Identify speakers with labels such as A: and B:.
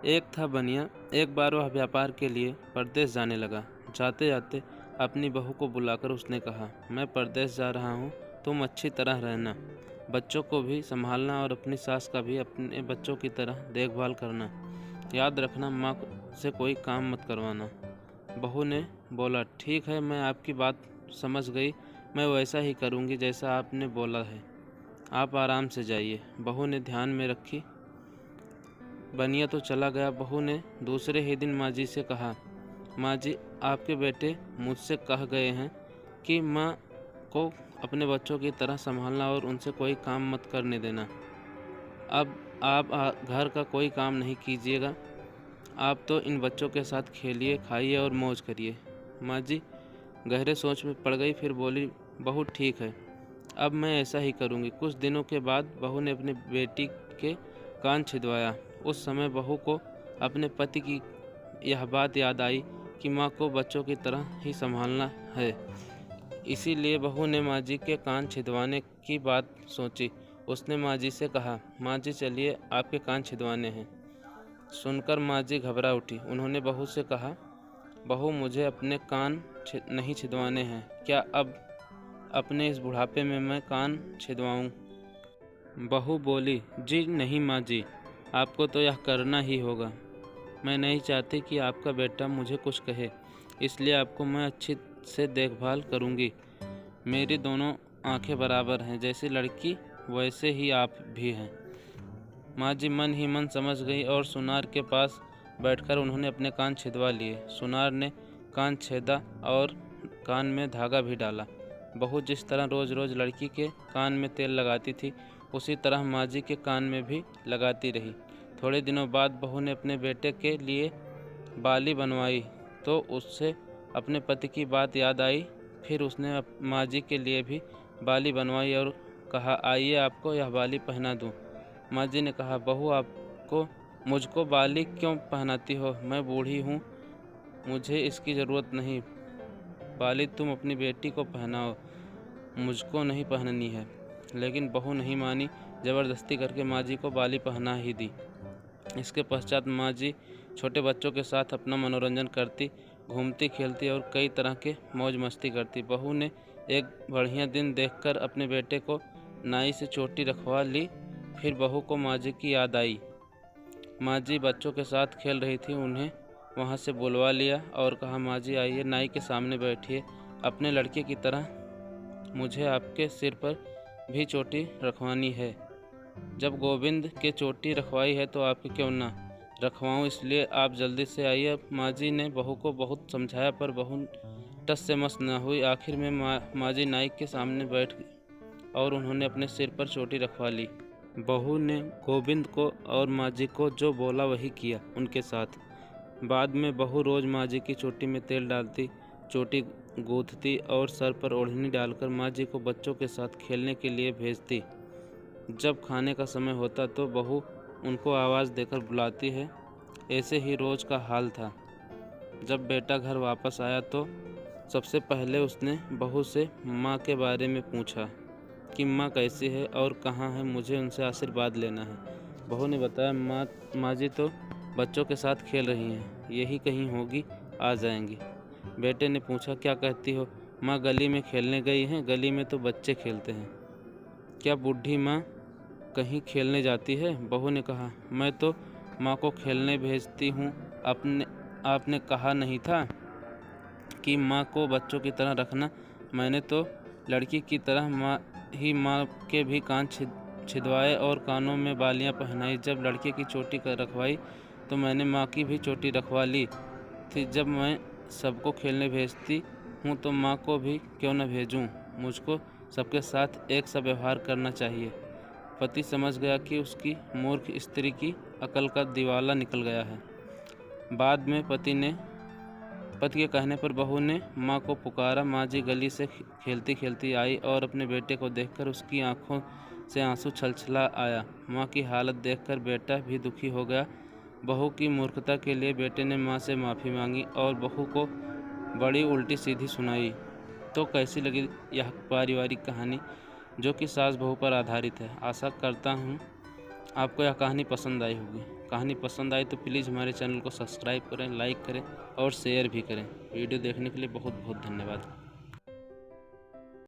A: एक था बनिया। एक बार वह व्यापार के लिए परदेश जाने लगा। जाते जाते अपनी बहू को बुलाकर उसने कहा, मैं परदेश जा रहा हूँ, तुम अच्छी तरह रहना, बच्चों को भी संभालना और अपनी सास का भी अपने बच्चों की तरह देखभाल करना। याद रखना, माँ से कोई काम मत करवाना। बहू ने बोला, ठीक है, मैं आपकी बात समझ गई, मैं वैसा ही करूँगी जैसा आपने बोला है। आप आराम से जाइए। बहू ने ध्यान में रखी। बनिया तो चला गया। बहू ने दूसरे ही दिन माँ जी से कहा, माँ जी, आपके बेटे मुझसे कह गए हैं कि माँ को अपने बच्चों की तरह संभालना और उनसे कोई काम मत करने देना। अब आप घर का कोई काम नहीं कीजिएगा। आप तो इन बच्चों के साथ खेलिए, खाइए और मौज करिए। माँ जी गहरे सोच में पड़ गई, फिर बोली, बहू ठीक है, अब मैं ऐसा ही करूँगी। कुछ दिनों के बाद बहू ने अपनी बेटी के कान छिदवाया। उस समय बहू को अपने पति की यह बात याद आई कि माँ को बच्चों की तरह ही संभालना है। इसीलिए बहू ने माँ जी के कान छिदवाने की बात सोची। उसने माँ जी से कहा, माँ जी चलिए, आपके कान छिदवाने हैं। सुनकर माँ जी घबरा उठी। उन्होंने बहू से कहा, बहू, मुझे अपने कान नहीं छिदवाने हैं। क्या अब अपने इस बुढ़ापे में मैं कान छिदवाऊं? बहू बोली, जी नहीं माँ जी, आपको तो यह करना ही होगा। मैं नहीं चाहती कि आपका बेटा मुझे कुछ कहे, इसलिए आपको मैं अच्छी से देखभाल करूंगी। मेरी दोनों आंखें बराबर हैं, जैसी लड़की वैसे ही आप भी हैं। माँ जी मन ही मन समझ गई और सुनार के पास बैठकर उन्होंने अपने कान छिदवा लिए। सुनार ने कान छेदा और कान में धागा भी डाला। बहू जिस तरह रोज़ रोज़ लड़की के कान में तेल लगाती थी, उसी तरह माँ जी के कान में भी लगाती रही। थोड़े दिनों बाद बहू ने अपने बेटे के लिए बाली बनवाई तो उससे अपने पति की बात याद आई। फिर उसने माँ जी के लिए भी बाली बनवाई और कहा, आइए आपको यह बाली पहना दूँ। माँ जी ने कहा, बहू आपको मुझको बाली क्यों पहनाती हो? मैं बूढ़ी हूँ, मुझे इसकी ज़रूरत नहीं। बाली तुम अपनी बेटी को पहनाओ, मुझको नहीं पहननी है। लेकिन बहू नहीं मानी। ज़बरदस्ती करके माँ जी को बाली पहना ही दी। इसके पश्चात माँ जी छोटे बच्चों के साथ अपना मनोरंजन करती, घूमती खेलती और कई तरह के मौज मस्ती करती। बहू ने एक बढ़िया दिन देखकर अपने बेटे को नाई से चोटी रखवा ली। फिर बहू को माँ जी की याद आई। माँ जी बच्चों के साथ खेल रही थी, उन्हें वहाँ से बुलवा लिया और कहा, माँ जी आइए, नाई के सामने बैठिए। अपने लड़के की तरह मुझे आपके सिर पर भी चोटी रखवानी है। जब गोविंद के चोटी रखवाई है तो आपकी क्यों ना रखवाऊँ, इसलिए आप जल्दी से आइए। माँ जी ने बहू को बहुत समझाया पर बहू टस से मस न हुई। आखिर में माँ जी नाई के सामने बैठ गई और उन्होंने अपने सिर पर चोटी रखवा ली। बहू ने गोविंद को और माँ जी को जो बोला वही किया उनके साथ। बाद में बहू रोज़ माँ जी की चोटी में तेल डालती, चोटी गूँथती और सर पर ओढ़नी डालकर माँ जी को बच्चों के साथ खेलने के लिए भेजती। जब खाने का समय होता तो बहू उनको आवाज़ देकर बुलाती है। ऐसे ही रोज़ का हाल था। जब बेटा घर वापस आया तो सबसे पहले उसने बहू से माँ के बारे में पूछा कि माँ कैसी है और कहाँ है, मुझे उनसे आशीर्वाद लेना है। बहू ने बताया, माँ जी तो बच्चों के साथ खेल रही हैं, यही कहीं होगी, आ जाएंगी। बेटे ने पूछा, क्या कहती हो? माँ गली में खेलने गई हैं, गली में तो बच्चे खेलते हैं। क्या बूढ़ी माँ कहीं खेलने जाती है? बहू ने कहा, मैं तो माँ को खेलने भेजती हूँ। आपने कहा नहीं था कि माँ को बच्चों की तरह रखना? मैंने तो लड़की की तरह माँ के भी कान छिदवाए और कानों में बालियाँ पहनाई। जब लड़के की चोटी रखवाई तो मैंने माँ की भी चोटी रखवा ली थी। जब मैं सबको खेलने भेजती हूँ तो माँ को भी क्यों न भेजूँ? मुझको सबके साथ एक सा व्यवहार करना चाहिए। पति समझ गया कि उसकी मूर्ख स्त्री की अकल का दिवाला निकल गया है। बाद में पति के कहने पर बहू ने माँ को पुकारा। माँ जी गली से खेलती खेलती आई और अपने बेटे को देखकर उसकी आंखों से आंसू छलछला आया। माँ की हालत देखकर बेटा भी दुखी हो गया। बहू की मूर्खता के लिए बेटे ने माँ से माफ़ी मांगी और बहू को बड़ी उल्टी सीधी सुनाई। तो कैसी लगी यह पारिवारिक कहानी जो कि सास बहू पर आधारित है? आशा करता हूँ आपको यह कहानी पसंद आई होगी। कहानी पसंद आई तो प्लीज़ हमारे चैनल को सब्सक्राइब करें, लाइक करें और शेयर भी करें। वीडियो देखने के लिए बहुत बहुत धन्यवाद।